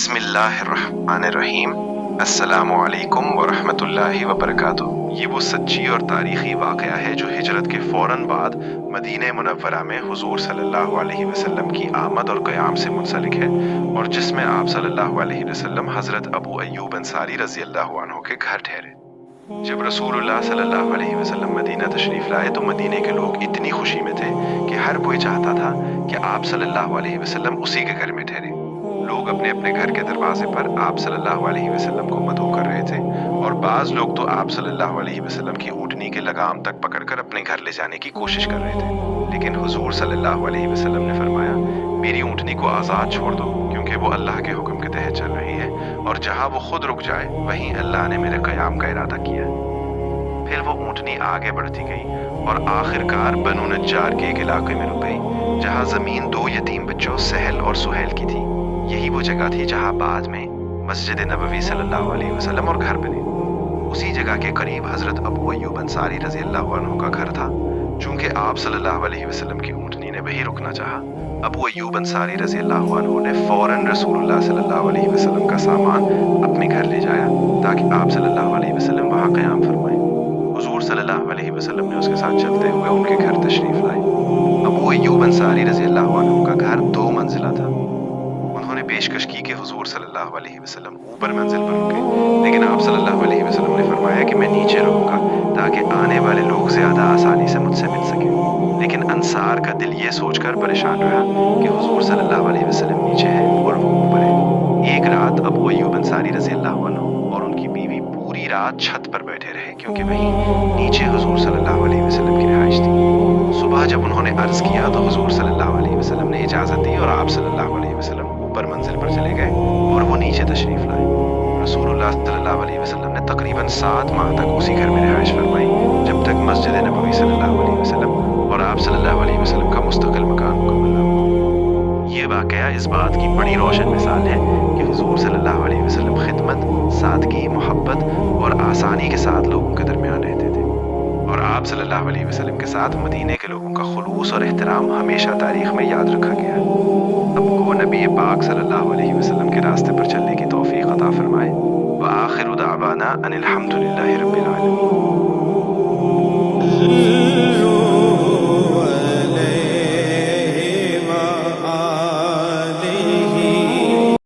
بسم اللہ الرحمن الرحیم۔ السلام علیکم ورحمۃ اللہ وبرکاتہ۔ یہ وہ سچی اور تاریخی واقعہ ہے جو ہجرت کے فوراً بعد مدینہ منورہ میں حضور صلی اللہ علیہ وسلم کی آمد اور قیام سے منسلک ہے، اور جس میں آپ صلی اللہ علیہ وسلم حضرت ابو ایوب انصاری رضی اللہ عنہ کے گھر ٹھہرے۔ جب رسول اللہ صلی اللہ علیہ وسلم مدینہ تشریف لائے تو مدینے کے لوگ اتنی خوشی میں تھے کہ ہر کوئی چاہتا تھا کہ آپ صلی اللہ علیہ وسلم اسی کے گھر میں ٹھہرے۔ لوگ اپنے اپنے گھر کے دروازے پر آپ صلی اللہ علیہ وسلم کو مدعو کر رہے تھے، اور بعض لوگ تو آپ صلی اللہ علیہ وسلم کی اونٹنی کے لگام تک پکڑ کر اپنے گھر لے جانے کی کوشش کر رہے تھے، لیکن حضور صلی اللہ علیہ وسلم نے فرمایا، میری اونٹنی کو آزاد چھوڑ دو، کیونکہ وہ اللہ کے حکم کے تحت چل رہی ہے، اور جہاں وہ خود رک جائے وہیں اللہ نے میرے قیام کا ارادہ کیا۔ پھر وہ اونٹنی آگے بڑھتی گئی اور آخر کار بنو نجار کے ایک علاقے میں رک گئی، جہاں زمین دو یتیم بچوں سہل اور سہیل کی تھی۔ یہی وہ جگہ تھی جہاں بعد میں مسجد نبوی صلی اللہ علیہ وسلم اور گھر بنے۔ اسی جگہ کے قریب حضرت ابو ایوب انصاری رضی اللہ عنہ کا گھر تھا۔ چونکہ آپ صلی اللہ علیہ وسلم کی اونٹنی نے وہی رکنا چاہا، ابو ایوب انصاری رضی اللہ عنہ نے فوراً رسول اللہ صلی اللہ علیہ وسلم کا سامان اپنے گھر لے جایا تاکہ آپ صلی اللہ علیہ وسلم وہاں قیام فرمائیں۔ حضور صلی اللہ علیہ وسلم نے اس کے ساتھ چلتے ہوئے ان کے گھر تشریف لائے۔ ابو ایوب انصاری رضی اللہ عنہ کا گھر 2 منزلہ تھا۔ انہوں نے پیشکش کی کہ حضور صلی اللہ علیہ وسلم اوپر منزل پر رکے، لیکن آپ صلی اللہ علیہ وسلم نے فرمایا کہ میں نیچے رہوں گا تاکہ آنے والے لوگ زیادہ آسانی سے مجھ سے مل سکیں۔ لیکن انصار کا دل یہ سوچ کر پریشان رہا کہ حضور صلی اللہ علیہ وسلم نیچے ہے اور وہ اوپر ہے۔ ایک رات ابو ایوب انصاری رضی اللہ عنہ اور ان کی بیوی پوری رات چھت پر بیٹھے رہے، کیونکہ وہیں نیچے حضور صلی اللہ علیہ وسلم کی رہائش تھی۔ صبح جب انہوں نے عرض کیا تو حضور صلی اللہ علیہ وسلم نے اجازت دی اور آپ صلی اللہ علیہ وسلم اوپر منزل پر چلے گئے اور وہ نیچے تشریف لائے۔ رسول اللہ صلی اللہ علیہ وسلم نے تقریباً 7 ماہ تک اسی گھر میں رہائش فرمائی، جب تک مسجد نبوی صلی اللہ علیہ وسلم اور آپ صلی اللہ علیہ وسلم کا مستقل مکان مکمل نہ ہوا۔ یہ واقعہ اس بات کی بڑی روشن مثال ہے کہ حضور صلی اللہ علیہ وسلم خدمت، سادگی، محبت اور آسانی کے ساتھ لوگوں کے درمیان رہتے تھے، اور آپ صلی اللہ علیہ وسلم کے ساتھ مدینے کے لوگوں کا خلوص اور احترام ہمیشہ تاریخ میں یاد رکھا گیا ہے۔ اب کو نبی پاک صلی اللہ علیہ وسلم کے راستے پر چلنے کی توفیق عطا فرمائے۔ وآخر دعوانا ان الحمد للہ رب العالمین۔